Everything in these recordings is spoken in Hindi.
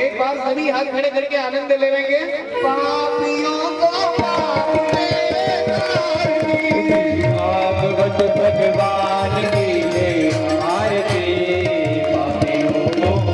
एक बार सभी हाथ खड़े करके आनंद लेंगे। पापियों को भागवत भगवान की आरती, पापियों को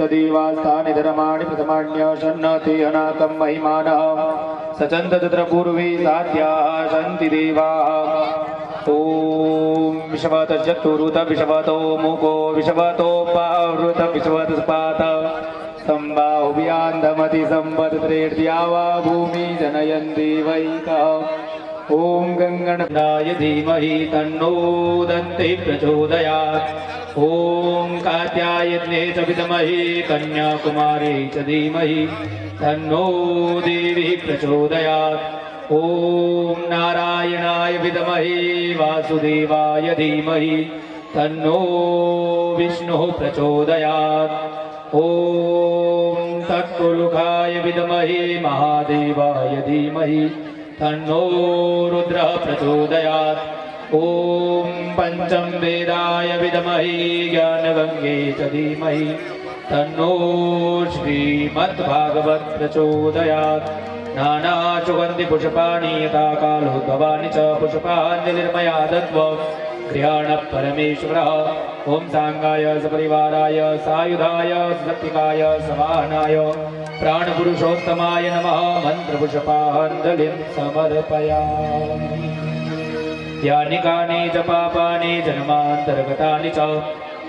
देवास्तानि धर्माणि प्रथमान्यशन्नते अनाकं महिमानः सचन्त तत्र पूर्वे साध्याः सन्ति देवाः। ॐ विश्वत चतुरुत विश्वतो मुको विश्वतो पावृत विश्वत स्पात सम्बाहुव्यान्दमति सम्पत्त्रेर्द्या वा भूमि जनयन्ति वैकः। ॐ गङ्गणनाय धीमहि तन्नो दन्ति प्रचोदयात्। ॐ कात्यायने च विद्महे कन्याकुमारी च धीमहि तन्नो देवी प्रचोदयात्। ॐ नारायणाय विद्महे वासुदेवाय धीमहि तन्नो विष्णुः प्रचोदयात्। ॐ तत्पुरुषाय विद्महे महादेवाय धीमहि तन्नो रुद्रः प्रचोदयात्। ॐ पंचम वेदाय विद्महे ज्ञानगंगे च धीमहि तन्नो श्रीमद्भागवत प्रचोदयात्। नानासुगन्धि पुष्पाणि यथा कालोद्भवानि च पुष्पाञ्जलिर्मया दत्त्वा गृहाणः परमेश्वरः। ॐ सांगाय सपरिवाराय सायुधाय सशक्तिकाय सवाहनाय प्राणपुरुषोत्तमाय नमः। मन्त्रपुष्पाञ्जलिं समर्पयामि। यानि कानि च पापानि जन्मान्तर्गतानि च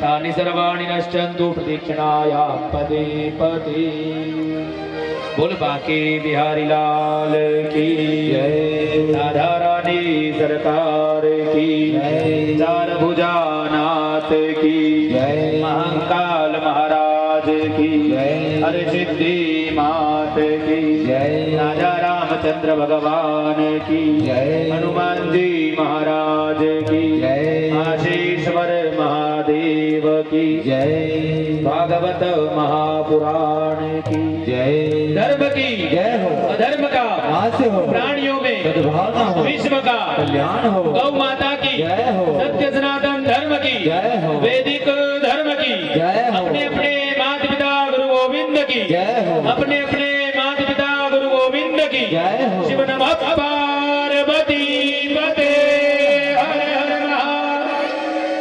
तानि सर्वाणि नश्यन्तु प्रदक्षिणायां पदे पदे। बोल बांके बिहारी लाल की जय। राधा रानी सरकार की जय। चार भुजानाथ की जय। महाकाल महाराज की जय। हर सिद्धि मात की जय। राजा रामचंद्र भगवान की जय। हनुमान जी महाराज की जय। आशीश्वर महादेव की जय। भागवत महापुराण की जय। धर्म की जय हो, अधर्म का नाश हो, प्राणियों में सद्भावना हो, विश्व का कल्याण हो, गौ माता की जय हो, सत्य सनातन धर्म की जय हो, वैदिक धर्म की जय हो, अपने अपने माता पिता गुरु गोविंद की जय हो, अपने अपने माता पिता गुरु गोविंद की जय हो। शिव नमः पार्वती पते हर हर महादेव।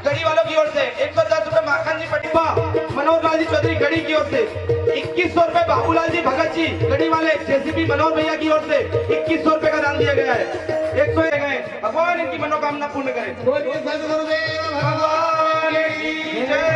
गढ़ी वालों की ओर से 110 रुपए माखन जी पटिपा मनोहर लाल जी चौधरी गढ़ी की ओर से 2100 रुपए बाबूलाल जी भगत जी गढ़ी वाले जेसीबी मनोहर भैया की ओर से 2100 रुपए का दान दिया गया है। 100 गए, भगवान इनकी मनोकामना पूर्ण करे। भगवान की जय।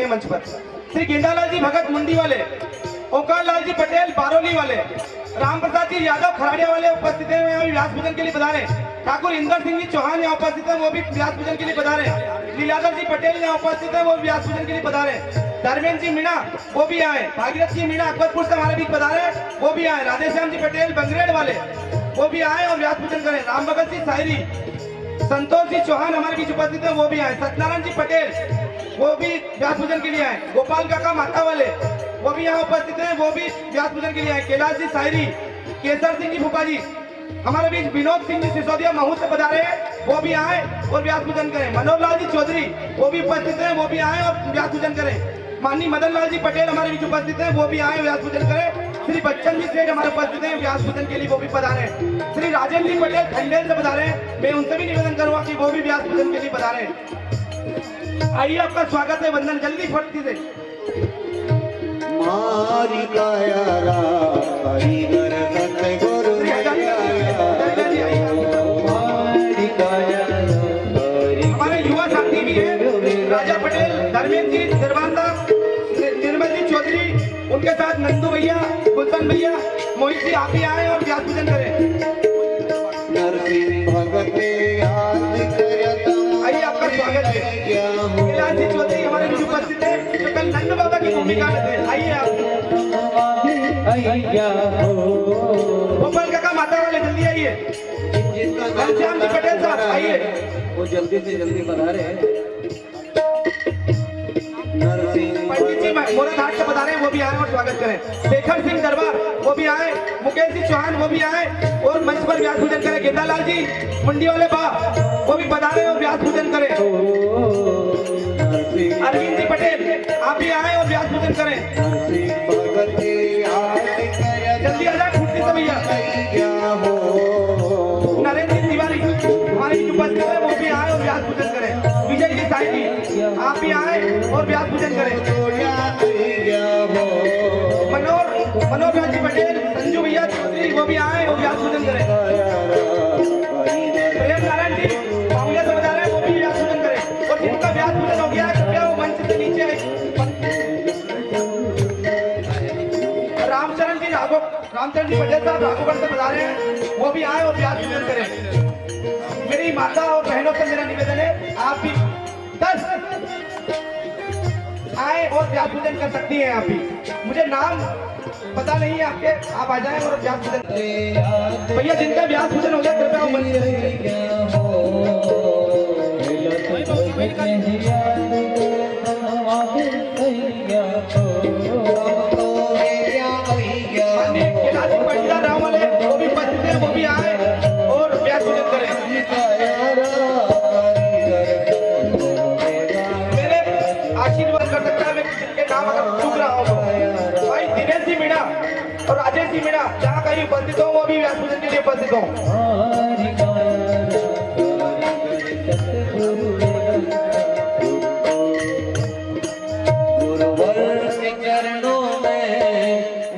मंच पर श्री गेंदालाल जी भगत मुंडी वाले, ओंकार लाल जी पटेल बारोली वाले, राम प्रसाद जी यादव खराड़िया वाले उपस्थित हैं, व्यास पूजन के लिए पधारे। ठाकुर इंदर सिंह जी चौहान यहाँ उपस्थित है, वो भी व्यास पूजन के लिए पधारे। लीलाधर जी पटेल यहाँ उपस्थित है, वो व्यास पूजन के लिए पधारे। धर्मेंद्र जी मीणा वो भी आए। भागीरथ जी मीणा अकबरपुर से हमारे बीच पधारे, वो भी आए। राधेश्याम जी पटेल बंगरेड वाले वो भी आए और व्यास पूजन करें। राम भगत जी सायरी, संतोष जी चौहान हमारे बीच उपस्थित है, वो भी आए। सत्यनारायण जी पटेल वो भी व्यास पूजन के लिए आए। गोपाल काका माता वाले वो भी यहाँ उपस्थित हैं, वो भी व्यास पूजन के लिए आए। कैलाश जी सायरी, केसर सिंह जी फूफा जी हमारे बीच, विनोद सिंह जी सिसोदिया महू से पधारे हैं, वो भी आए और व्यास पूजन करें। मनोहर लाल जी चौधरी वो भी उपस्थित हैं, वो भी आए और व्यास पूजन करें। माननीय मदन लाल जी पटेल हमारे बीच उपस्थित हैं, वो भी आए व्यास पूजन करें। श्री बच्चन जी सेठ हमारे उपस्थित हैं, व्यास पूजन के लिए वो भी पधारे। श्री राजेंद्र जी पटेल खंडेल से पधारे, मैं उनसे भी निवेदन करूंगा कि वो भी व्यास पूजन के लिए पधारे। आइए आपका स्वागत है, वंदन जल्दी फटती से। मारी कायारा हरिगर सत गुरु हमारे युवा साथी भी है, राजा पटेल, धर्मेंद्र जी दरबारदा, निर्मल जी चौधरी, उनके साथ नंदू भैया, गुलशन भैया, मोहित जी आप भी आए और व्यास पूजन करें। नरसिंह भगत याद करता, आइए आपका स्वागत है। कैलाश जी चौधरी हमारे बीच उपस्थित है, जो कल नंद बाबा की भूमिका में थे। आइए आप। गोपाल काका माता वाले जल्दी आइए। घनश्याम जी पटेल साहब आइए, वो जल्दी से जल्दी पधारे। पंडित जी मोरा घाट से बता रहे हैं, वो भी आए और स्वागत करें। शेखर सिंह दरबार वो भी आए, मुकेश जी चौहान वो भी आए और मंच पर व्यास पूजन करें। गेंदालाल जी मुंडी वाले बा वो भी पधारे और व्यास पूजन करें। अरविंद जी पटेल आप भी आए और व्यास पूजन करें। जल्दी आ जाए फुर्ती से भैया। नरेंद्र जी तिवारी हमारे उपस्थित है, वो भी आए और व्यास पूजन करें। विजय जी साई जी आप भी आए और व्यास पूजन करें। मनोहर जी पटेल, संजू भैया चौधरी वो भी आए और व्यास पूजन करें। प्रेम नारायण जी बाहुलिया से बता रहे हैं, वो भी व्यास पूजन करें। रामचंद्र जी पटेल साहब राघोगढ़ से बता रहे हैं, वो भी आए और व्यास पूजन करें। मेरी माता और बहनों से मेरा निवेदन है, आप भी 10 आए और व्यास पूजन कर सकती हैं। आप भी, मुझे नाम पता नहीं है आपके, आप आ जाएं और व्यास पूजन करें। भैया जिनका व्यास पूजन हो गया कृपया राम वाले वो भी उपस्थित हैं, वो भी आए और व्यास पूजन करें। मेरे आशीर्वाद कर सकता है, मैं जिनके नाम अगर चूक रहा हूँ, भाई दिनेश जी मीणा और राजेश जी मीणा जहाँ कहीं उपस्थित हो, वो भी व्यास पूजन के लिए उपस्थित हो।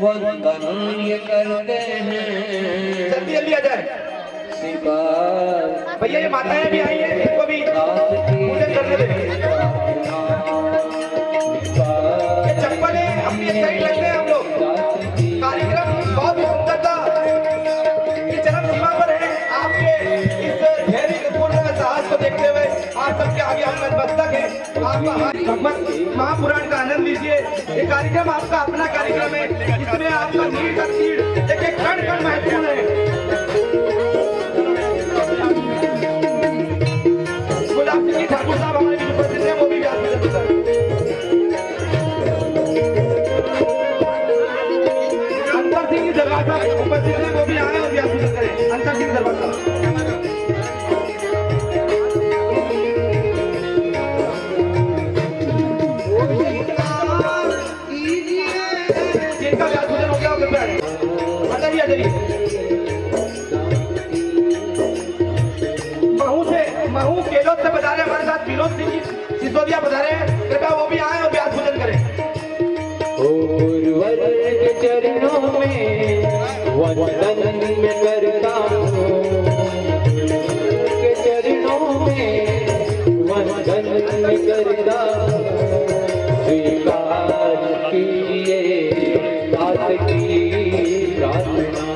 वंदन ये करते हैं, जल्दी जल्दी आ जाए भैया, ये माताएं भी आई हैं, इनको भी पूजन करने दें। ये चप्पलें अपनी साइड रखते हैं हम लोग। कार्यक्रम बहुत ही सुंदर था, ये चरम सीमा पर है। आपके इस धैर्यपूर्ण साहस को देखते हुए आप सबके आगे हम नतमस्तक हैं। आपका भगवत महापुराण का आनंद लीजिए। ये कार्यक्रम आपका अपना कार्यक्रम है, इसमें आपका नीड़ का तीड़ एक एक कण कण महत्वपूर्ण है। गुलाब सिंह ठाकुर साहब हमारे बीच उपस्थित हैं, वो भी व्यास पूजन करें। अंतर सिंह दरबार साहब उपस्थित हैं, वो भी आए और व्यास पूजन करें। अंतर सिंह दरबार साहब जिनका व्यास पूजन हो गया वो कृपया आ जाइए। महू केलोद से बता रहे हमारे साथ विनोद सिंह जी सिसोदिया बता रहे हैं, कृपया वो भी आए और व्यास पूजन करें। गुरुवर के चरणों में वंदन में करता हूँ, के चरणों में वंदन में करता हूँ, स्वीकार कीजिए दास की प्रार्थना।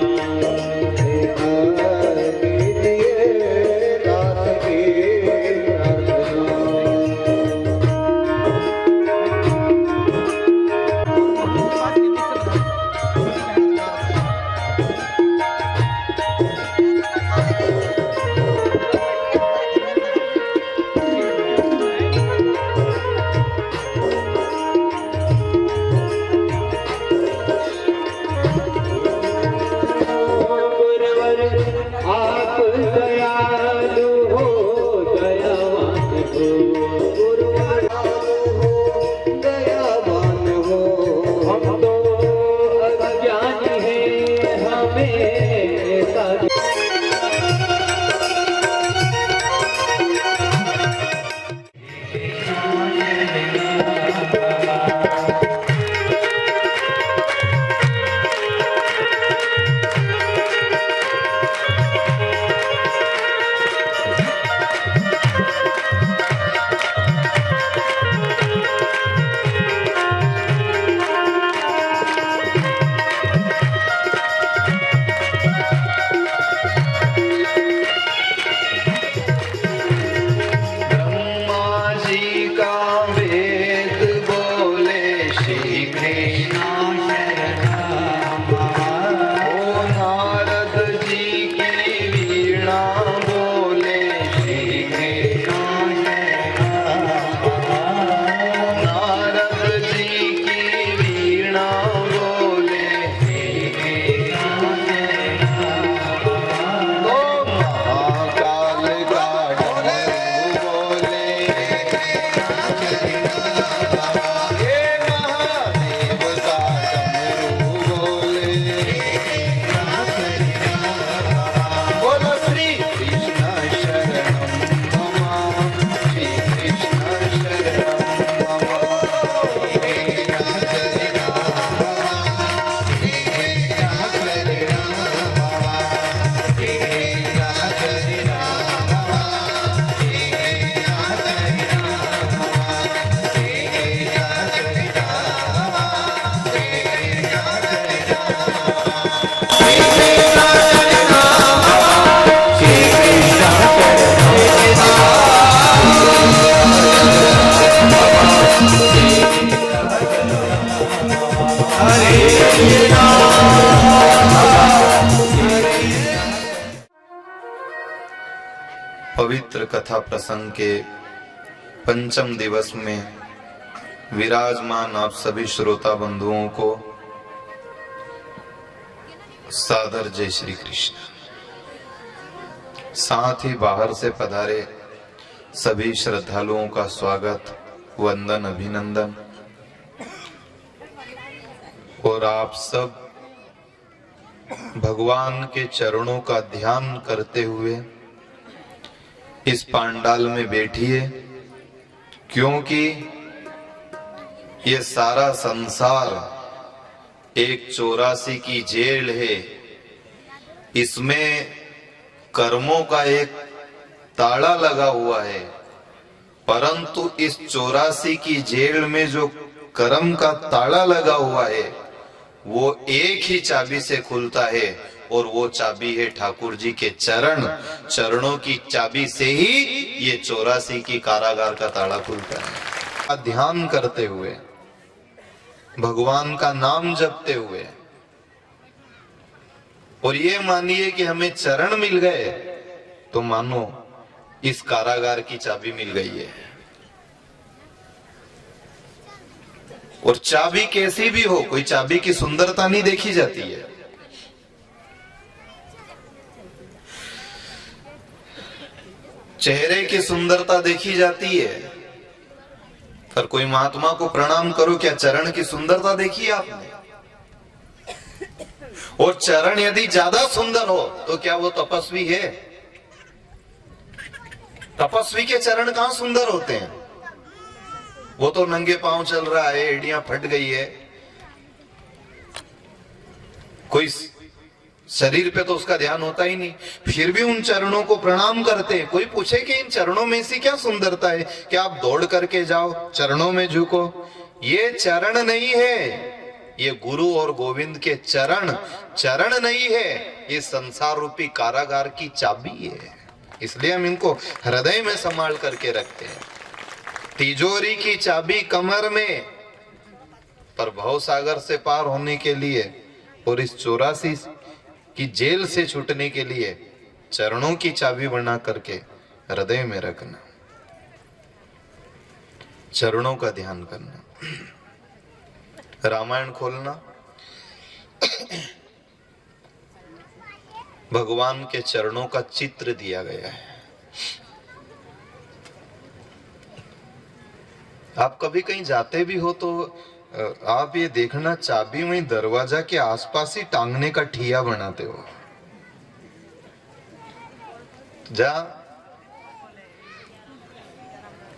पवित्र कथा प्रसंग के पंचम दिवस में विराजमान आप सभी श्रोता बंधुओं को सादर जय श्री कृष्ण। साथ ही बाहर से पधारे सभी श्रद्धालुओं का स्वागत, वंदन, अभिनंदन। और आप सब भगवान के चरणों का ध्यान करते हुए इस पांडाल में बैठिए, क्योंकि ये सारा संसार एक 84 की जेल है। इसमें कर्मों का एक ताला लगा हुआ है, परंतु इस 84 की जेल में जो कर्म का ताला लगा हुआ है वो एक ही चाबी से खुलता है, और वो चाबी है ठाकुर जी के चरण। चरणों की चाबी से ही ये 84 की कारागार का ताला खुलता है। ध्यान करते हुए, भगवान का नाम जपते हुए, और ये मानिए कि हमें चरण मिल गए तो मानो इस कारागार की चाबी मिल गई है। और चाबी कैसी भी हो, कोई चाबी की सुंदरता नहीं देखी जाती है। चेहरे की सुंदरता देखी जाती है, पर कोई महात्मा को प्रणाम करो, क्या चरण की सुंदरता देखी आपने? और चरण यदि ज्यादा सुंदर हो तो क्या वो तपस्वी है? तपस्वी के चरण कहां सुंदर होते हैं? वो तो नंगे पांव चल रहा है, एड़ियां फट गई है, कोई शरीर पे तो उसका ध्यान होता ही नहीं, फिर भी उन चरणों को प्रणाम करते हैं। कोई पूछे कि इन चरणों में ऐसी क्या सुंदरता है, क्या आप दौड़ करके जाओ, चरणों में झुको? ये चरण नहीं है, ये गुरु और गोविंद के चरण नहीं है, ये संसार रूपी कारागार की चाबी है। इसलिए हम इनको हृदय में संभाल करके रखते हैं। तिजोरी की चाबी कमर में, पर भव सागर से पार होने के लिए और इस 84 की जेल से छूटने के लिए चरणों की चाबी बना करके हृदय में रखना, चरणों का ध्यान करना। रामायण खोलना, भगवान के चरणों का चित्र दिया गया है। आप कभी कहीं जाते भी हो तो आप ये देखना, चाबी वहीं दरवाजा के आसपास ही टांगने का ठिया बनाते हो। जा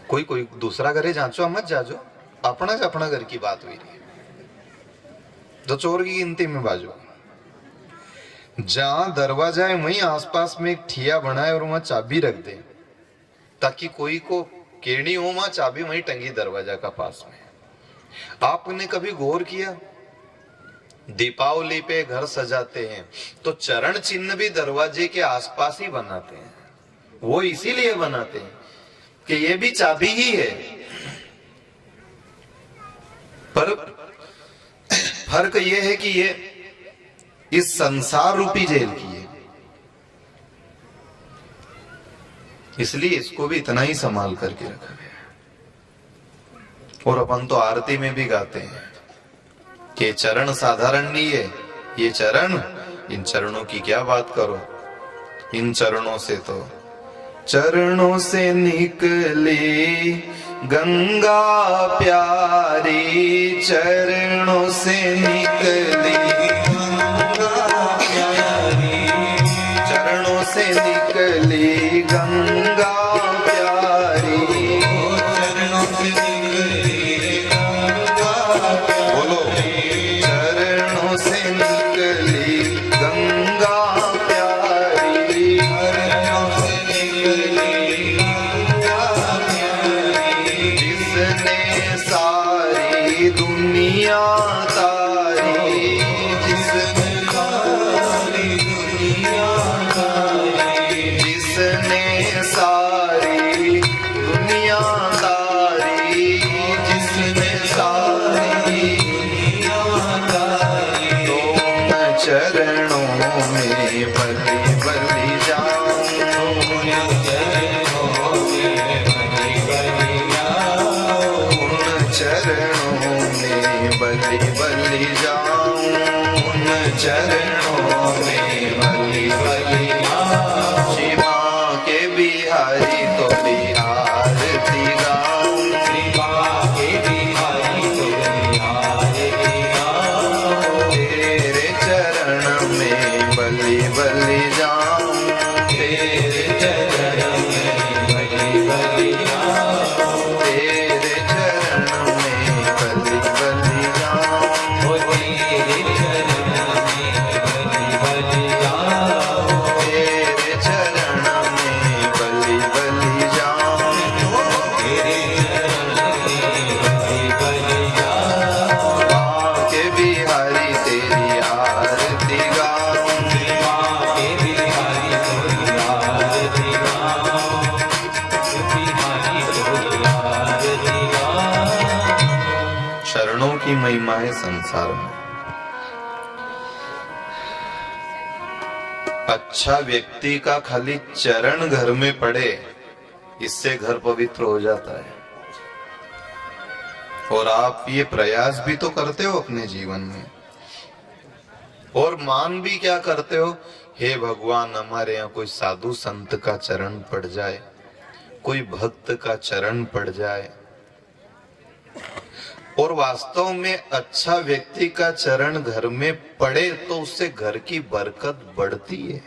कोई दूसरा घरे जाचो मत जाजो, अपना घर की बात हुई रही, जो चोर की गिनती में बाजो। जहां दरवाजा है वहीं आसपास में एक ठिया बनाए और वहां चाबी रख दे, ताकि कोई को केरनी हो, वहां चाबी वहीं टंगी दरवाजा का पास में। आपने कभी गौर किया, दीपावली पे घर सजाते हैं तो चरण चिन्ह भी दरवाजे के आसपास ही बनाते हैं। वो इसीलिए बनाते हैं कि ये भी चाबी ही है, पर फर्क ये है कि ये इस संसार रूपी जेल की है, इसलिए इसको भी इतना ही संभाल करके रखा गया। और अपन तो आरती में भी गाते हैं कि चरण साधारण नहीं है, ये चरण, इन चरणों की क्या बात करो, इन चरणों से तो चरणों से निकली गंगा प्यारी, चरणों से निकली गंगा प्यारी, चरणों से निकली गंगा प्यारी, चरणों से निकली गंगा प्यारी, बोलो, चरणों से निकली गंगा प्यारी, चरणों से निकली गंगा प्यारी, जिसने सारी दुनिया तारी, जिसने सारी दुनिया तारी, जिसने सारी दुनिया तारी, जिसने सारी दुनिया तारी, तो मैं चरणों में बलि बलि जाऊं, बलि बलि जाऊं उन चरणों में बलि बलि जाऊं। श्री माँ के बिहारी तो बिहारती गाऊं, श्री माँ के बिहारी तो बिहारती गाऊं। तेरे चरण में बलि बलि जाऊं, तेरे चरण में बलि बलि जाऊं, तेरे चरण में बलि बलि जाऊं, ओ तेरे चरण में बलि बलि जाऊं, तेरे चरण में बलि बलि जाऊं, तेरे चरण में बलि बलि जाऊं। माँ के बिहारी तेरी आरती गाऊं, माँ के बिहारी तेरी आरती गाऊं, बिहारी तेरी आरती गाऊं। चरणों की महिमा है संसार में। अच्छा व्यक्ति का खाली चरण घर में पड़े, इससे घर पवित्र हो जाता है। और आप ये प्रयास भी तो करते हो अपने जीवन में, और मान भी क्या करते हो, हे भगवान हमारे यहाँ कोई साधु संत का चरण पड़ जाए, कोई भक्त का चरण पड़ जाए। और वास्तव में अच्छा व्यक्ति का चरण घर में पड़े तो उससे घर की बरकत बढ़ती है,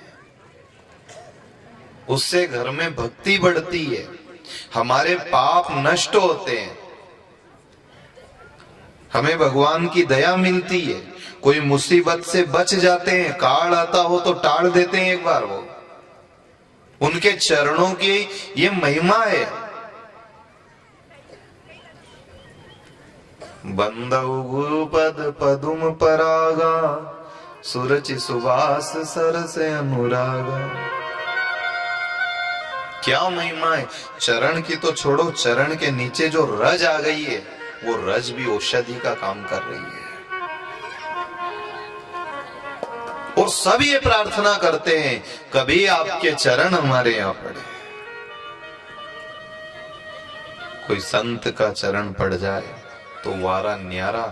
उससे घर में भक्ति बढ़ती है, हमारे पाप नष्ट होते हैं, हमें भगवान की दया मिलती है, कोई मुसीबत से बच जाते हैं, काल आता हो तो टाल देते हैं एक बार वो। उनके चरणों की ये महिमा है। बंदौ गुरुपद पदुम परागा, सुरचि सुवास सरस अनुरागा। क्या महिमा है चरण की, तो छोड़ो, चरण के नीचे जो रज आ गई है वो रज भी औषधि का काम कर रही है। और सब ये प्रार्थना करते हैं कभी आपके चरण हमारे यहाँ पड़े। कोई संत का चरण पड़ जाए तो वारा न्यारा,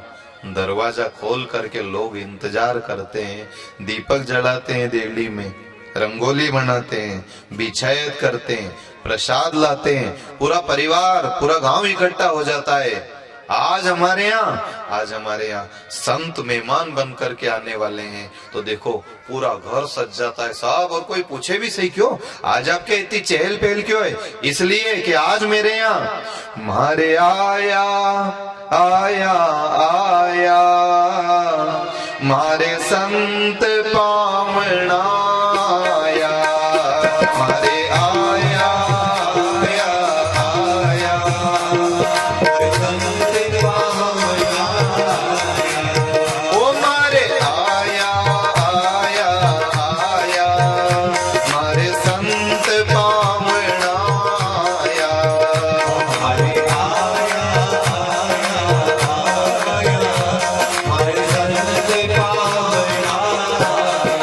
दरवाजा खोल करके लोग इंतजार करते हैं, दीपक जलाते हैं देवली में, रंगोली बनाते हैं, बिछायत करते हैं, प्रसाद लाते हैं, पूरा परिवार पूरा गांव इकट्ठा हो जाता है। आज हमारे यहाँ संत मेहमान बन करके आने वाले हैं, तो देखो पूरा घर सज जाता है साहब। और कोई पूछे भी सही क्यों आज आपके इतनी चहल पहल क्यों है, इसलिए कि आज मेरे यहाँ मारे आया आया आया मारे संत पावना आया, मारे आया आया आया संत पावना आया, ओ मारे आया आया आया मारे संत पावना आया, मारे आया आया आया मारे संत पावना आया।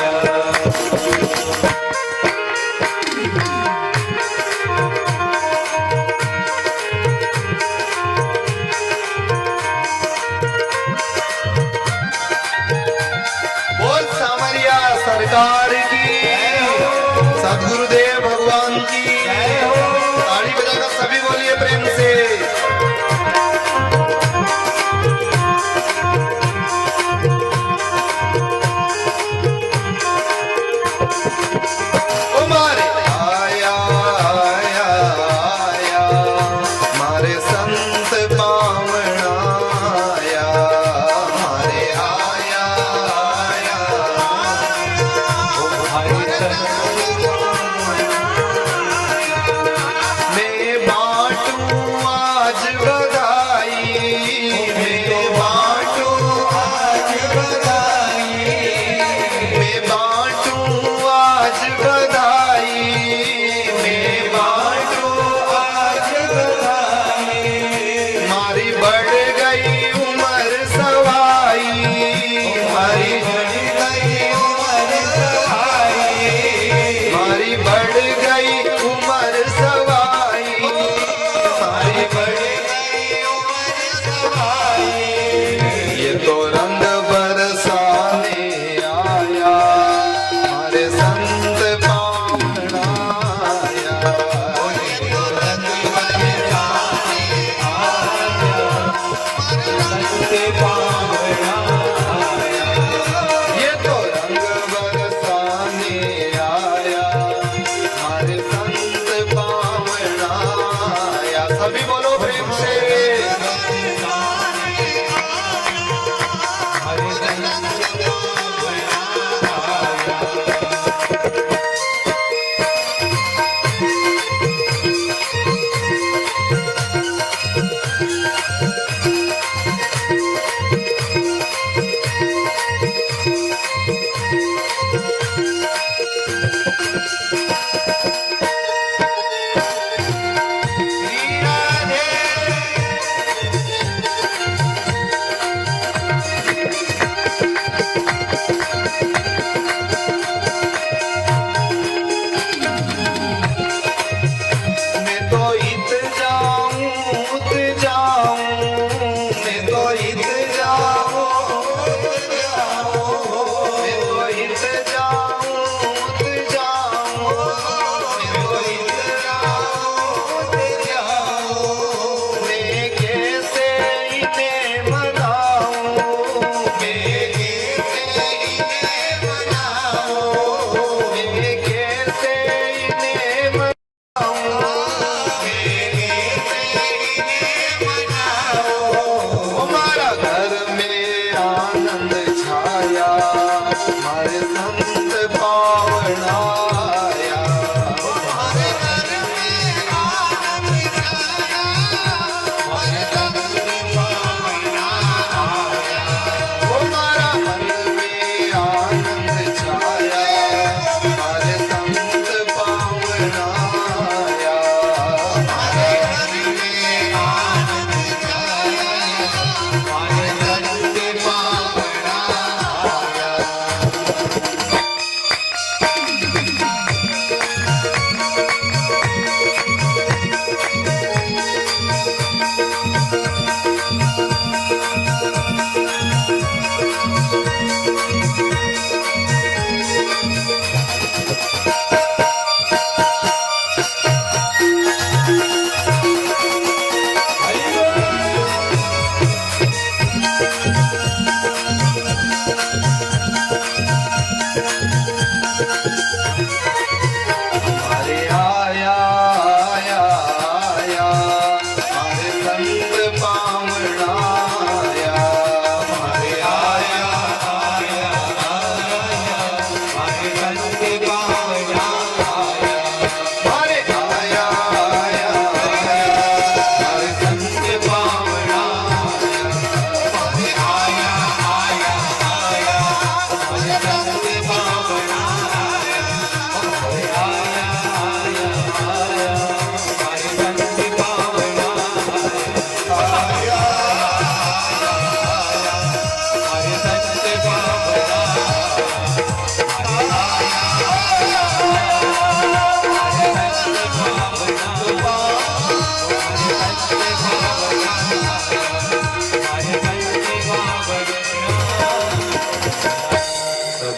पावना ये तो रंग बरसाने आया हमारे संत पावना आया। सभी बोलो प्रेम से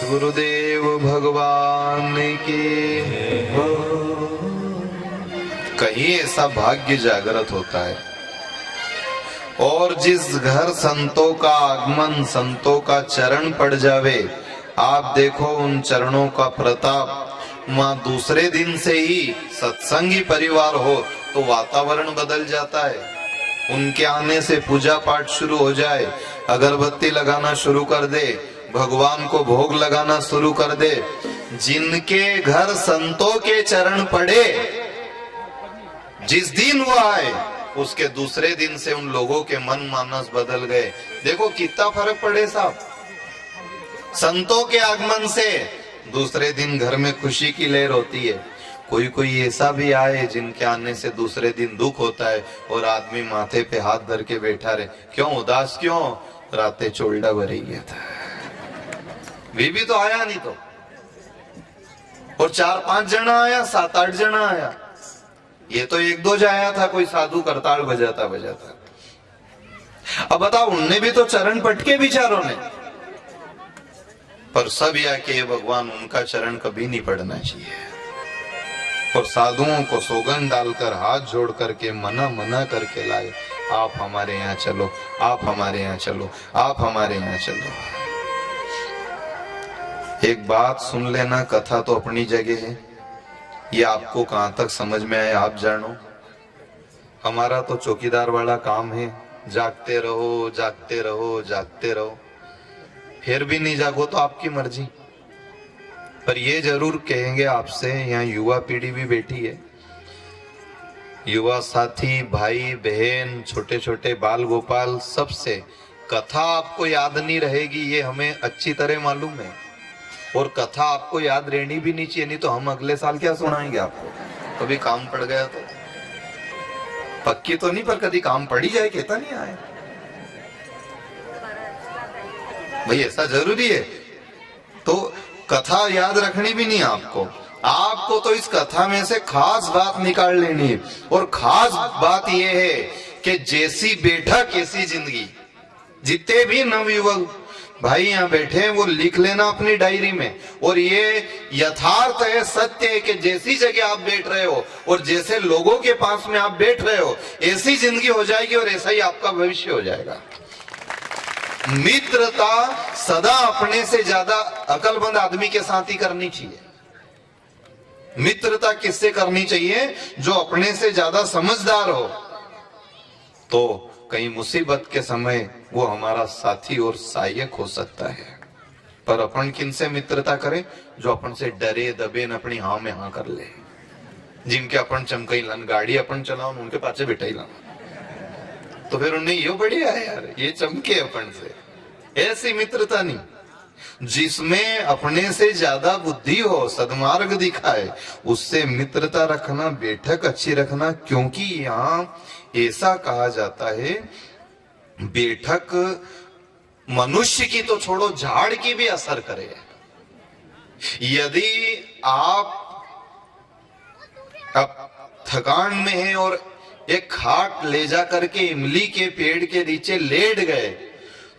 गुरुदेव भगवान की कहीं ऐसा भाग्य जागृत होता है और जिस घर संतों का आगमन, संतों का चरण पड़ जावे, आप देखो उन चरणों का प्रताप। मां दूसरे दिन से ही सत्संगी परिवार हो तो वातावरण बदल जाता है। उनके आने से पूजा पाठ शुरू हो जाए, अगरबत्ती लगाना शुरू कर दे, भगवान को भोग लगाना शुरू कर दे। जिनके घर संतों के चरण पड़े, जिस दिन वो आए उसके दूसरे दिन से उन लोगों के मन मानस बदल गए। देखो कितना फर्क पड़े साहब। संतों के आगमन से दूसरे दिन घर में खुशी की लहर होती है। कोई कोई ऐसा भी आए जिनके आने से दूसरे दिन दुख होता है और आदमी माथे पे हाथ धर के बैठा रहे, क्यों उदास क्यों, रातें चोल्डा भरी गया था, वे भी तो आया नहीं तो। और 4-5 जना आया, 7-8 जना आया, ये तो 1-2 आया था, कोई साधु करताल बजाता बजाता। अब बताओ, उनने भी तो चरण पटके बिचारों ने, पर सब आके भगवान उनका चरण कभी नहीं पड़ना चाहिए। और साधुओं को सौगंध डालकर हाथ जोड़ करके मना करके लाए आप हमारे यहाँ चलो, आप हमारे यहाँ चलो, आप हमारे यहाँ चलो। एक बात सुन लेना, कथा तो अपनी जगह है, ये आपको कहां तक समझ में आए आप जानो। हमारा तो चौकीदार वाला काम है, जागते रहो जागते रहो जागते रहो। फिर भी नहीं जागो तो आपकी मर्जी। पर ये जरूर कहेंगे आपसे, यहाँ युवा पीढ़ी भी बैठी है, युवा साथी भाई बहन छोटे छोटे बाल गोपाल, सबसे कथा आपको याद नहीं रहेगी ये हमें अच्छी तरह मालूम है। और कथा आपको याद रहनी भी नहीं चाहिए, नहीं तो हम अगले साल क्या सुनाएंगे आपको, कभी काम पड़ गया तो। पक्की तो नहीं पर कभी काम पड़ ही जाए, कहता नहीं आए भाई, ऐसा जरूरी है। तो कथा याद रखनी भी नहीं आपको, आपको तो इस कथा में से खास बात निकाल लेनी है। और खास बात यह है कि जैसी बैठक ऐसी जिंदगी। जितने भी नवयुवक भाई यहाँ बैठे हैं वो लिख लेना अपनी डायरी में। और ये यथार्थ है, सत्य है कि जैसी जगह आप बैठ रहे हो और जैसे लोगों के पास में आप बैठ रहे हो, ऐसी जिंदगी हो जाएगी और ऐसा ही आपका भविष्य हो जाएगा। मित्रता सदा अपने से ज्यादा अकलमंद आदमी के साथ ही करनी चाहिए। मित्रता किससे करनी चाहिए? जो अपने से ज्यादा समझदार हो, तो कहीं मुसीबत के समय वो हमारा साथी और सहायक हो सकता है। पर अपन किन से मित्रता करें? जो अपन से डरे दबे न अपनी हाँ में हाँ कर ले, जिनके अपन चमकई लन गाड़ी अपन चलाओ उनके पाचे बिठाई ला, तो फिर उन्हें यो बढ़िया है यार, ये चमके अपन से। ऐसी मित्रता नहीं, जिसमें अपने से ज्यादा बुद्धि हो, सद्मार्ग दिखाए, उससे मित्रता रखना, बैठक अच्छी रखना। क्योंकि यहाँ ऐसा कहा जाता है, बैठक मनुष्य की तो छोड़ो, झाड़ की भी असर करे। यदि आप थकान में हैं और एक खाट ले जा करके इमली के पेड़ के नीचे लेट गए,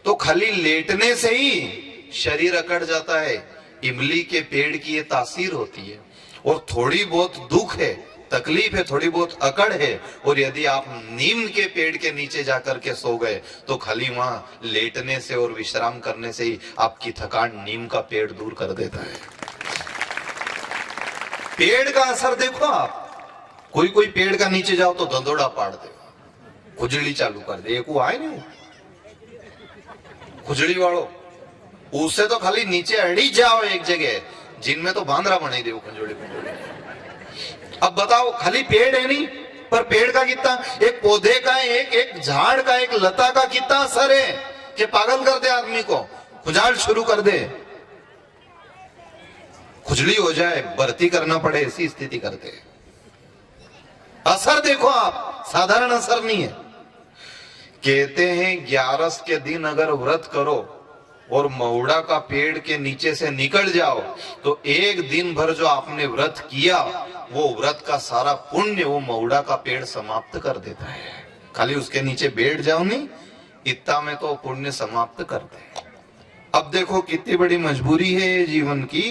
तो खाली लेटने से ही शरीर अकड़ जाता है। इमली के पेड़ की ये तासीर होती है। और थोड़ी बहुत दुख है, तकलीफ है, थोड़ी बहुत अकड़ है, और यदि आप नीम के पेड़ के नीचे जाकर के सो गए, तो खाली वहां लेटने से और विश्राम करने से ही आपकी थकान नीम का पेड़ दूर कर देता है। पेड़ का असर देखो आप, कोई कोई पेड़ का नीचे जाओ तो दंदोड़ा पाड़ दे, खुजली चालू कर दे। एक वो आए नहीं खुजली वालों, उससे तो खाली नीचे अड़ी जाओ एक जगह, जिनमें तो बांद्रा बने दे खुजली। अब बताओ, खाली पेड़ है नहीं, पर पेड़ का कितना, एक पौधे का, एक झाड़ का, एक लता का कितना असर है कि पागल कर दे आदमी को, खुजाल शुरू कर दे, खुजली हो जाए, भर्ती करना पड़े, ऐसी स्थिति करते। असर देखो आप, साधारण असर नहीं है। कहते हैं 11 के दिन अगर व्रत करो और महुड़ा का पेड़ के नीचे से निकल जाओ, तो एक दिन भर जो आपने व्रत किया, वो व्रत का सारा पुण्य वो महुड़ा का पेड़ समाप्त कर देता है। खाली उसके नीचे बैठ जाओ नहीं, इतना में तो पुण्य समाप्त कर दे। अब देखो कितनी बड़ी मजबूरी है जीवन की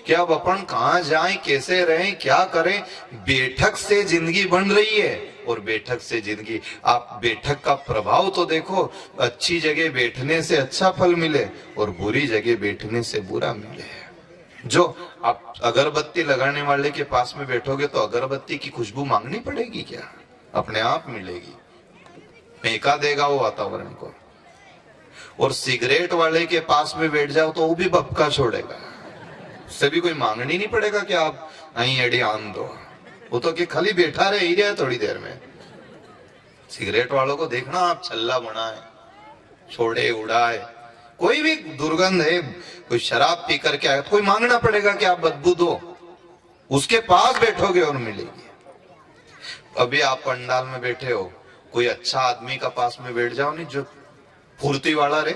कि अब अपन कहाँ जाएं, कैसे रहें, क्या करें। बैठक से जिंदगी बन रही है, और बैठक से जिंदगी, आप बैठक का प्रभाव तो देखो। अच्छी जगह बैठने से अच्छा फल मिले और बुरी जगह बैठने से बुरा मिले। जो आप अगरबत्ती लगाने वाले के पास में बैठोगे तो अगरबत्ती की खुशबू मांगनी पड़ेगी क्या? अपने आप मिलेगी, फेंका देगा वो वातावरण को। और सिगरेट वाले के पास में बैठ जाओ तो वो भी बपका छोड़ेगा, उससे भी कोई मांगनी नहीं पड़ेगा कि आप नहीं एडी आन दो, वो तो कि खाली बैठा रहे ही रहे थोड़ी देर में। सिगरेट वालों को देखना आप, छल्ला बनाए, छोड़े उड़ाए, कोई भी दुर्गंध है, कोई शराब पी करके आए, कोई मांगना पड़ेगा कि आप बदबू दो, उसके पास बैठोगे और मिलेगी। अभी आप पंडाल में बैठे हो, कोई अच्छा आदमी का पास में बैठ जाओ नहीं, जो फुर्ती वाला रहे,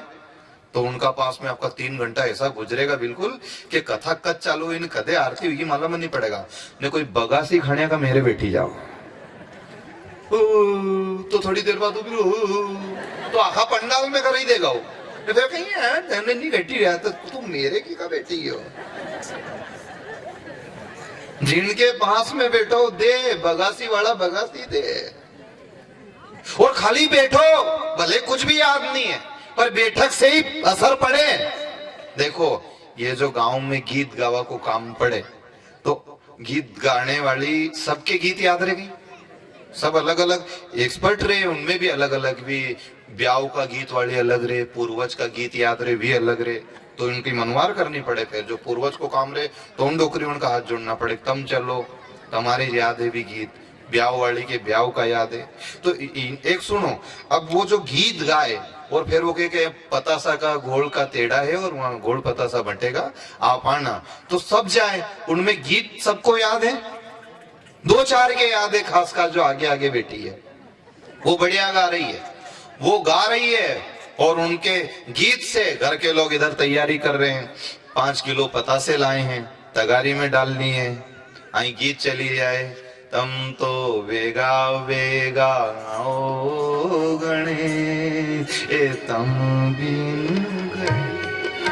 तो उनका पास में आपका 3 घंटा ऐसा गुजरेगा बिल्कुल कि कथा कच चालू इन कदे आरती हुई मालूम नहीं पड़ेगा। ने कोई बगासी खाने का मेरे बैठी जाओ तो थोड़ी देर बाद तो आखा पंडाल में कर ही देगा वो, फिर कहीं यार नहीं बैठी रहा तो तुम मेरे की का बैठी हो। जिनके पास में बैठो दे, बगासी वाला बगासी दे, और खाली बैठो, भले कुछ भी याद नहीं है पर बैठक से ही असर पड़े। देखो ये जो गांव में गीत गावा को काम पड़े तो गीत गाने वाली सबके गीत याद रह गई, सब अलग अलग एक्सपर्ट रहे, उनमें भी अलग अलग भी ब्याह का गीत वाले अलग रहे, पूर्वज का गीत याद रहे भी अलग रहे, तो इनकी मनवार करनी पड़े। फिर जो पूर्वज को काम रहे तो उन डोकरी उनका हाथ जोड़ना पड़े, तम चलो तुम्हारी याद है भी गीत, ब्याह वाली के ब्याह का याद है। तो एक सुनो, अब वो जो गीत गाए और फिर वो कहे पतासा का घोल का टेढ़ा है और वहां घोल पतासा बंटेगा आप आना, तो सब जाए, उनमें गीत सबको याद है, दो चार के याद है, खासकर जो आगे आगे बैठी है वो बढ़िया गा रही है, वो गा रही है और उनके गीत से घर के लोग इधर तैयारी कर रहे हैं, 5 किलो पतासे लाए हैं, तगारी में डालनी है, आई गीत चली जाए, तम तो वेगा वेगा आओ गणे ए तम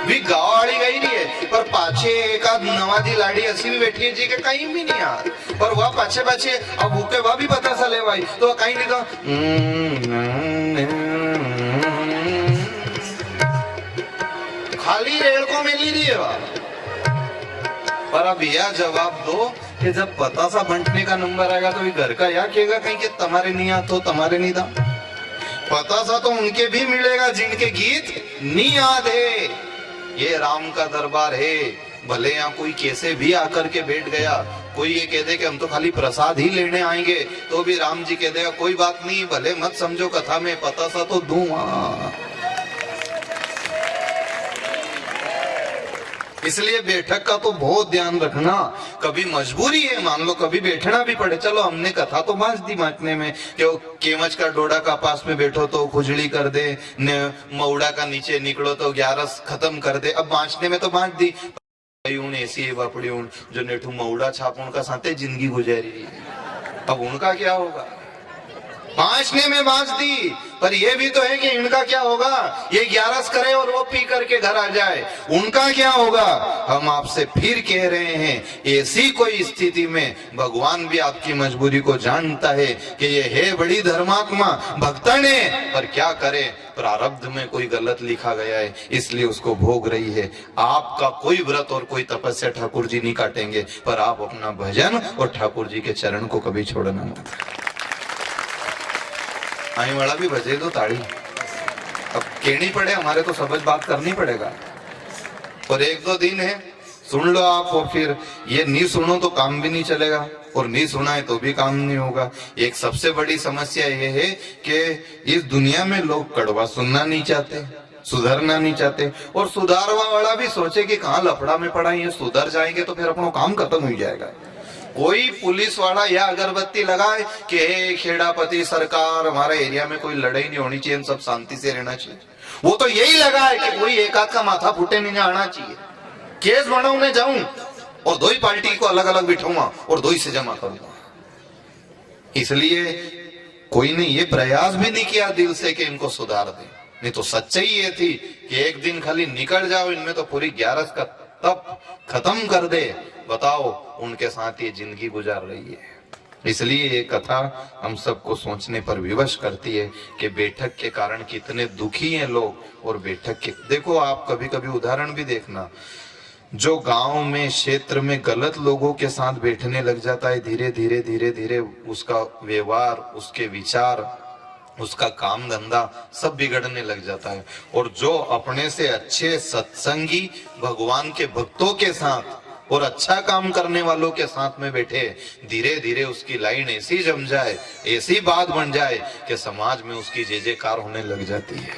भी गावाड़ी गई नहीं है, पर पाछे एक आध नवाजी लाड़ी ऐसी भी बैठी है जी के कहीं भी नहीं यार, पर वह पाछे पाछे अब भूखे वह भी पता चले भाई तो कहीं नहीं, तो खाली रेड़ को मिली रही है वह। पर अब यह जवाब दो कि जब पतासा बंटने का नंबर आएगा तो घर का या कहेगा कहीं के तुम्हारे नहीं आते, तुम्हारे नहीं था, पतासा तो उनके भी मिलेगा जिनके गीत नहीं याद है। ये राम का दरबार है, भले यहाँ कोई कैसे भी आकर के बैठ गया, कोई ये कह दे कि हम तो खाली प्रसाद ही लेने आएंगे तो भी राम जी कह देगा कोई बात नहीं, भले मत समझो कथा में, पतासा तो दूं। इसलिए बैठक का तो बहुत ध्यान रखना, कभी मजबूरी है मान लो कभी बैठना भी पड़े, चलो हमने कथा तो बांच दी बांटने में कि वो केमच का डोडा का पास में बैठो तो खुजली कर दे, मऊड़ा का नीचे निकलो तो 11 खत्म कर दे, अब बांचने में तो बांट दी, ऐसी बापड़ी जो नेठू मऊड़ा छाप उनका साथे जिंदगी गुजारी, अब उनका क्या होगा, बांचने में बांच दी, पर यह भी तो है कि इनका क्या होगा, ये 11 करे और वो पी करके घर आ जाए, उनका क्या होगा। हम आपसे फिर कह रहे हैं, ऐसी कोई स्थिति में भगवान भी आपकी मजबूरी को जानता है कि ये है बड़ी धर्मात्मा भक्तन है, पर क्या करे, प्रारब्ध में कोई गलत लिखा गया है इसलिए उसको भोग रही है। आपका कोई व्रत और कोई तपस्या ठाकुर जी नहीं काटेंगे, पर आप अपना भजन और ठाकुर जी के चरण को कभी छोड़ना मत। आई वाला भी बजे दो ताड़ी, अब कहनी पड़े हमारे तो समझ बात करनी पड़ेगा, और 1-2 दिन है सुन लो आप, और फिर ये नहीं सुनो तो काम भी नहीं चलेगा, और नहीं सुना है तो भी काम नहीं होगा। एक सबसे बड़ी समस्या ये है कि इस दुनिया में लोग कड़वा सुनना नहीं चाहते, सुधरना नहीं चाहते, और सुधारवा वाला भी सोचे कि कहाँ लफड़ा में पड़ा, ये सुधर जाएंगे तो फिर अपना काम खत्म हो जाएगा। कोई पुलिस वाला या अगरबत्ती लगाए कि हे खेड़ापति सरकार हमारे एरिया में कोई लड़ाई नहीं होनी चाहिए, सब शांति से रहना चाहिए, वो तो यही लगाए कि कोई एक आध का माथा फूटे नहीं आना चाहिए, केस बनाऊं जाऊं और 2 ही पार्टी को अलग अलग बिठाऊंगा और 2 ही से जमा करूंगा। इसलिए कोई ने ये प्रयास भी नहीं किया दिल से कि इनको सुधार दे, नहीं तो सच्चाई ये थी कि एक दिन खाली निकल जाओ इनमें तो पूरी 11 का तप खत्म कर दे, बताओ उनके साथ ये जिंदगी गुजार रही है। इसलिए ये कथा हम सबको सोचने पर विवश करती है कि बैठक के कारण कितने दुखी हैं लोग, और बैठक के देखो आप कभी कभी उदाहरण भी देखना, जो गांव में क्षेत्र में गलत लोगों के साथ बैठने लग जाता है, धीरे धीरे धीरे धीरे उसका व्यवहार, उसके विचार, उसका काम धंधा सब बिगड़ने लग जाता है। और जो अपने से अच्छे सत्संगी भगवान के भक्तों के साथ और अच्छा काम करने वालों के साथ में बैठे, धीरे धीरे उसकी लाइन ऐसी जम जाए, ऐसी बात बन जाए कि समाज में उसकी जय जयकार होने लग जाती है।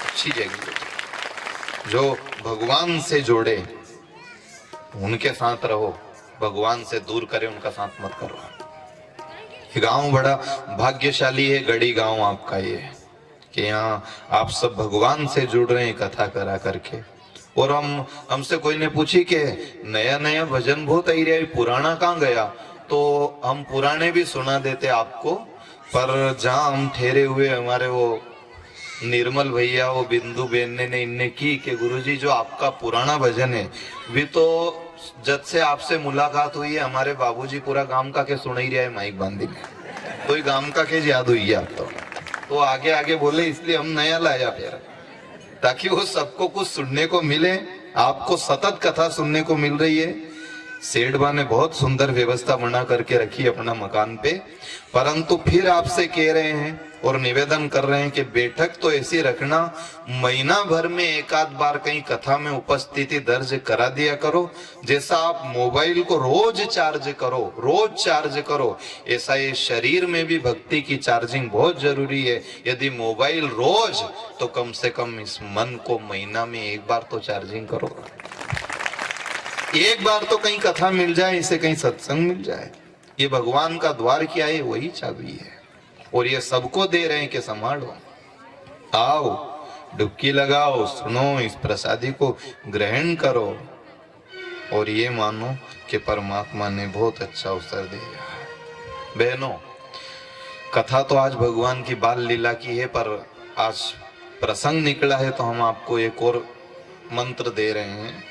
अच्छी जगह जो भगवान से जोड़े उनके साथ रहो, भगवान से दूर करे उनका साथ मत करो। गांव बड़ा भाग्यशाली है, गढ़ी गांव आपका ये, कि यहाँ आप सब भगवान से जुड़ रहे हैं कथा करा करके। और हमसे कोई ने पूछी कि नया नया भजन बहुत आई रहा है, पुराना कहाँ गया, तो हम पुराने भी सुना देते आपको, पर जहाँ हम ठहरे हुए हमारे वो निर्मल भैया, वो बिंदु बेन ने इनने की कि गुरुजी जो आपका पुराना भजन है भी तो जब से आपसे मुलाकात हुई है हमारे बाबूजी पूरा गांव का के सुन ही रहा है माइक बांधी में। कोई गांव का खेज याद हुई आप तो आगे आगे बोले, इसलिए हम नया लाया फिर, ताकि वो सबको कुछ सुनने को मिले। आपको सतत कथा सुनने को मिल रही है। सेठबा ने बहुत सुंदर व्यवस्था बना करके रखी अपना मकान पे, परंतु फिर आपसे कह रहे हैं और निवेदन कर रहे हैं कि बैठक तो ऐसी रखना, महीना भर में एक आध बार कहीं कथा में उपस्थिति दर्ज करा दिया करो। जैसा आप मोबाइल को रोज चार्ज करो, ऐसा ये शरीर में भी भक्ति की चार्जिंग बहुत जरूरी है। यदि मोबाइल रोज, तो कम से कम इस मन को महीना में एक बार तो चार्जिंग करो। एक बार तो कहीं कथा मिल जाए, इसे कहीं सत्संग मिल जाए। ये भगवान का द्वार क्या है, वही चाबी है। और ये सबको दे रहे हैं कि संभालो, आओ डुबकी लगाओ, सुनो, इस प्रसादी को ग्रहण करो और ये मानो कि परमात्मा ने बहुत अच्छा अवसर दिया है। बहनों, कथा तो आज भगवान की बाल लीला की है, पर आज प्रसंग निकला है तो हम आपको एक और मंत्र दे रहे हैं।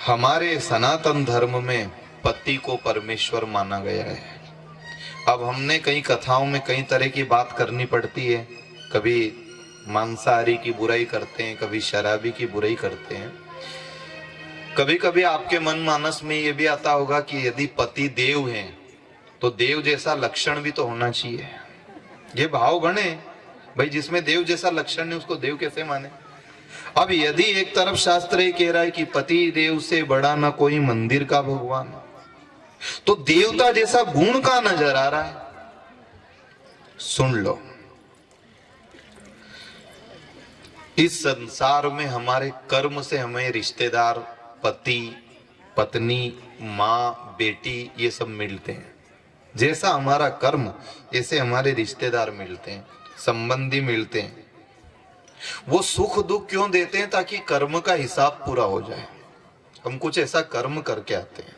हमारे सनातन धर्म में पति को परमेश्वर माना गया है। अब हमने कई कथाओं में कई तरह की बात करनी पड़ती है, कभी मांसाहारी की बुराई करते हैं, कभी शराबी की बुराई करते हैं। कभी कभी आपके मन मानस में ये भी आता होगा कि यदि पति देव हैं तो देव जैसा लक्षण भी तो होना चाहिए। ये भाव बने भाई, जिसमें देव जैसा लक्षण है उसको देव कैसे माने। अब यदि एक तरफ शास्त्र ये कह रहा है कि पति देव से बड़ा ना कोई मंदिर का भगवान, तो देवता जैसा गुण का नजर आ रहा है। सुन लो, इस संसार में हमारे कर्म से हमें रिश्तेदार, पति पत्नी, माँ बेटी, ये सब मिलते हैं। जैसा हमारा कर्म, ऐसे हमारे रिश्तेदार मिलते हैं, संबंधी मिलते हैं। वो सुख दुख क्यों देते हैं? ताकि कर्म का हिसाब पूरा हो जाए। हम कुछ ऐसा कर्म करके आते हैं।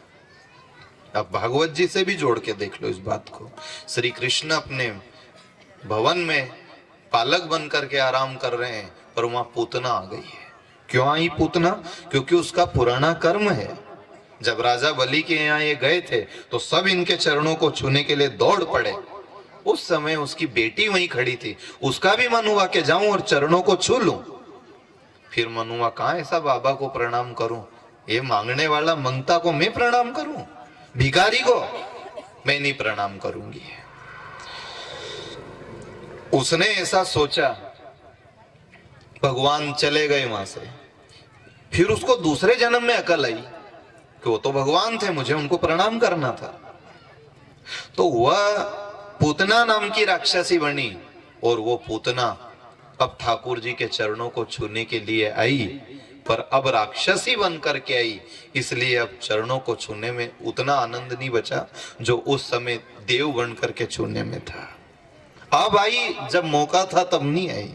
अब भागवत जी से भी जोड़ के देख लो इस बात को। श्री कृष्ण अपने भवन में पालक बन करके आराम कर रहे हैं, पर वहां पूतना आ गई है। क्यों आई पूतना? क्योंकि उसका पुराना कर्म है। जब राजा बलि के यहाँ ये गए थे तो सब इनके चरणों को छूने के लिए दौड़ पड़े। उस समय उसकी बेटी वहीं खड़ी थी, उसका भी मन हुआ कि जाऊं और चरणों को छू लूं। फिर मन हुआ कहां ऐसा बाबा को प्रणाम करूं, ये मांगने वाला मंगता को मैं प्रणाम करूं, भिखारी को मैं नहीं प्रणाम करूंगी। उसने ऐसा सोचा, भगवान चले गए वहां से। फिर उसको दूसरे जन्म में अकल आई कि वो तो भगवान थे, मुझे उनको प्रणाम करना था। तो वह पूतना नाम की राक्षसी बनी और वो पूतना अब ठाकुर जी के चरणों को छूने के लिए आई, पर अब राक्षसी बन करके आई, इसलिए अब चरणों को छूने में उतना आनंद नहीं बचा जो उस समय देव बन करके छूने में था। अब आई, जब मौका था तब नहीं आई।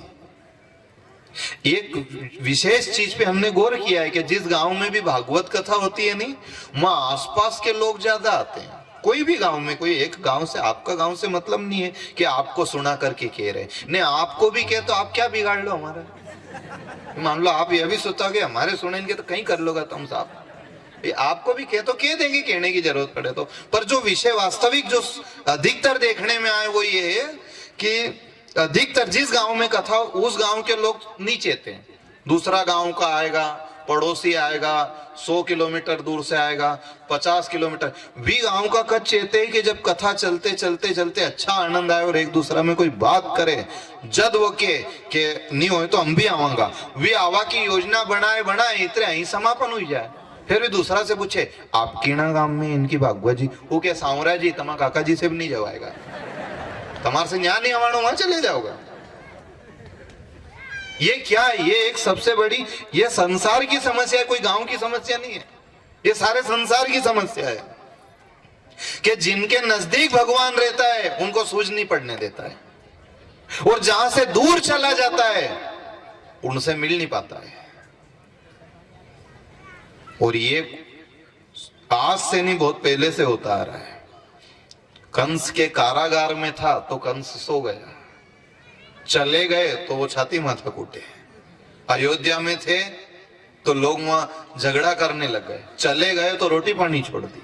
एक विशेष चीज पे हमने गौर किया है कि जिस गांव में भी भागवत कथा होती है नहीं, वहां आसपास के लोग ज्यादा आते हैं। कोई भी गांव में, कोई एक गांव से, आपका गांव से मतलब नहीं है कि आपको सुना करके कह रहे, नहीं आपको भी कहे तो आप क्या बिगाड़ लो हमारा। मान लो आप यह भी सोचोगे हमारे सुनेंगे तो कहीं कर लोगा तुम साहब, आपको भी कह तो कह देंगे, कहने की जरूरत पड़े तो। पर जो विषय वास्तविक जो अधिकतर देखने में आए वो ये है कि अधिकतर जिस गांव में कथा उस गांव के लोग नहीं चेते, दूसरा गांव का आएगा, पड़ोसी आएगा, 100 किलोमीटर दूर से आएगा, 50 किलोमीटर भी गांव का कच चेते कि जब कथा चलते चलते चलते अच्छा आनंद आए और एक दूसरा में कोई बात करे, जद वो के नहीं हो तो हम भी आवांगा, वे आवा की योजना बनाए इतने ही समापन हो जाए। फिर भी दूसरा से पूछे आप किना गांव में इनकी भागवत जी, वो क्या सांवरा जी तमा काका जी से भी नहीं जवाएगा, तुम्हारे से यहाँ नहीं आवानो वहां चले जाओगा। ये क्या है? ये एक सबसे बड़ी, ये संसार की समस्या है, कोई गांव की समस्या नहीं है, ये सारे संसार की समस्या है कि जिनके नजदीक भगवान रहता है उनको सूझ नहीं पड़ने देता है, और जहां से दूर चला जाता है उनसे मिल नहीं पाता है। और ये आज से नहीं, बहुत पहले से होता आ रहा है। कंस के कारागार में था तो कंस सो गया, चले गए तो वो छाती माथा कूटे। अयोध्या में थे तो लोग वहां झगड़ा करने लग गए, चले गए तो रोटी पानी छोड़ दी।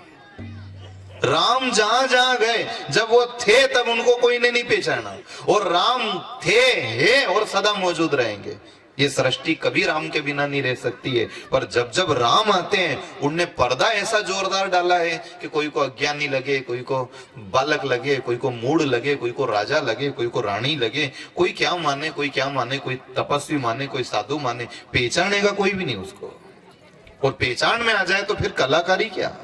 राम जहां जहां गए, जब वो थे तब उनको कोई ने नहीं पहचाना, और राम थे है और सदा मौजूद रहेंगे। ये सृष्टि कभी राम के बिना नहीं रह सकती है, पर जब जब राम आते हैं उनने पर्दा ऐसा जोरदार डाला है कि कोई को अज्ञानी लगे, कोई को बालक लगे, कोई को मूढ़ लगे, कोई को राजा लगे, कोई को रानी लगे, कोई क्या माने, कोई क्या माने, कोई तपस्वी माने, कोई साधु माने, पहचाने का कोई भी नहीं उसको। और पहचान में आ जाए तो फिर कलाकारी क्या।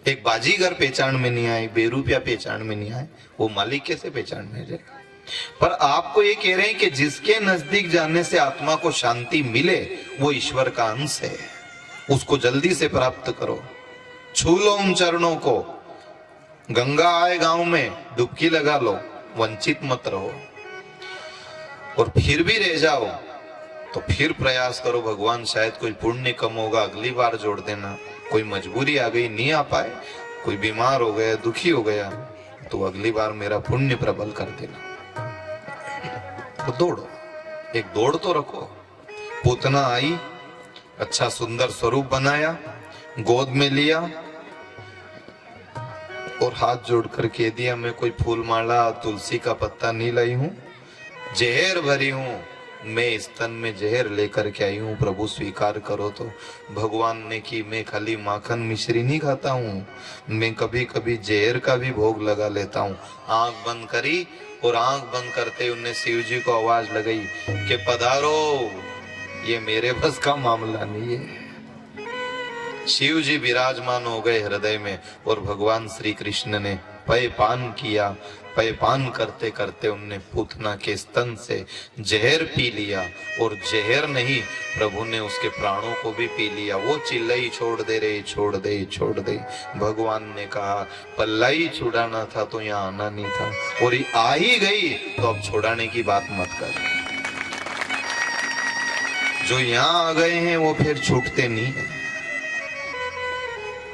एक बाजीगर पहचान में नहीं आए, बेरूपिया पहचान में नहीं आए, वो मालिक कैसे पहचान में जाए। पर आपको ये कह रहे हैं कि जिसके नजदीक जाने से आत्मा को शांति मिले वो ईश्वर का अंश है, उसको जल्दी से प्राप्त करो। छू लो उन चरणों को। गंगा आए गांव में डुबकी लगा लो, वंचित मत रहो। और फिर भी रह जाओ तो फिर प्रयास करो, भगवान शायद कोई पुण्य कम होगा, अगली बार जोड़ देना। कोई मजबूरी आ गई, नहीं आ पाए, कोई बीमार हो गया, दुखी हो गया, तो अगली बार मेरा पुण्य प्रबल कर देना। तो दौड़ो, एक दौड़ तो रखो। पूतना आई, अच्छा सुंदर स्वरूप बनाया, गोद में लिया और हाथ जोड़ कर कह दिया, मैं कोई फूल माला तुलसी का पत्ता नहीं लाई हूं, जहर भरी हूं, मैं स्तन में जहर लेकर के आई हूँ, प्रभु स्वीकार करो। तो भगवान ने कि मैं खाली माखन मिश्री नहीं खाता हूँ, मैं कभी कभी जहर का भी भोग लगा लेता हूँ। आंख बंद करी और आंख बंद करते उन्हें शिव जी को आवाज लगाई कि पधारो, ये मेरे बस का मामला नहीं है। शिव जी विराजमान हो गए हृदय में और भगवान श्री कृष्ण ने पय पान किया। पय पान करते करते उनने पूतना के स्तन से जहर पी लिया, और जहर नहीं, प्रभु ने उसके प्राणों को भी पी लिया। वो चिल्लाई, छोड़ दे रे, छोड़ दे, छोड़ दे। भगवान ने कहा पल्ला ही छुड़ाना था तो यहाँ आना नहीं था, और ये आ ही गई तो अब छोड़ाने की बात मत कर। जो यहाँ आ गए हैं वो फिर छूटते नहीं है।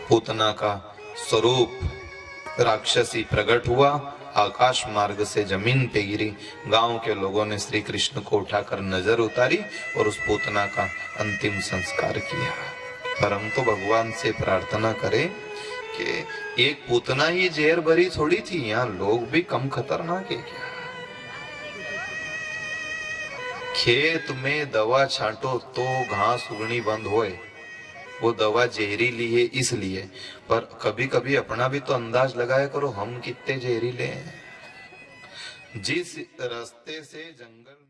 पूतना का स्वरूप राक्षसी प्रकट हुआ, आकाश मार्ग से जमीन पे गिरी। गांव के लोगों ने श्री कृष्ण को उठाकर नजर उतारी और उस पूतना का अंतिम संस्कार किया। पर हम तो भगवान से प्रार्थना करें कि एक पूतना ही जहर भरी थोड़ी थी, यहाँ लोग भी कम खतरनाक है क्या। खेत में दवा छांटो तो घास उगनी बंद होए, वो दवा जहरीली है इसलिए। पर कभी कभी अपना भी तो अंदाज लगाया करो, हम कितने जहरीले हैं। जिस रास्ते से जंगल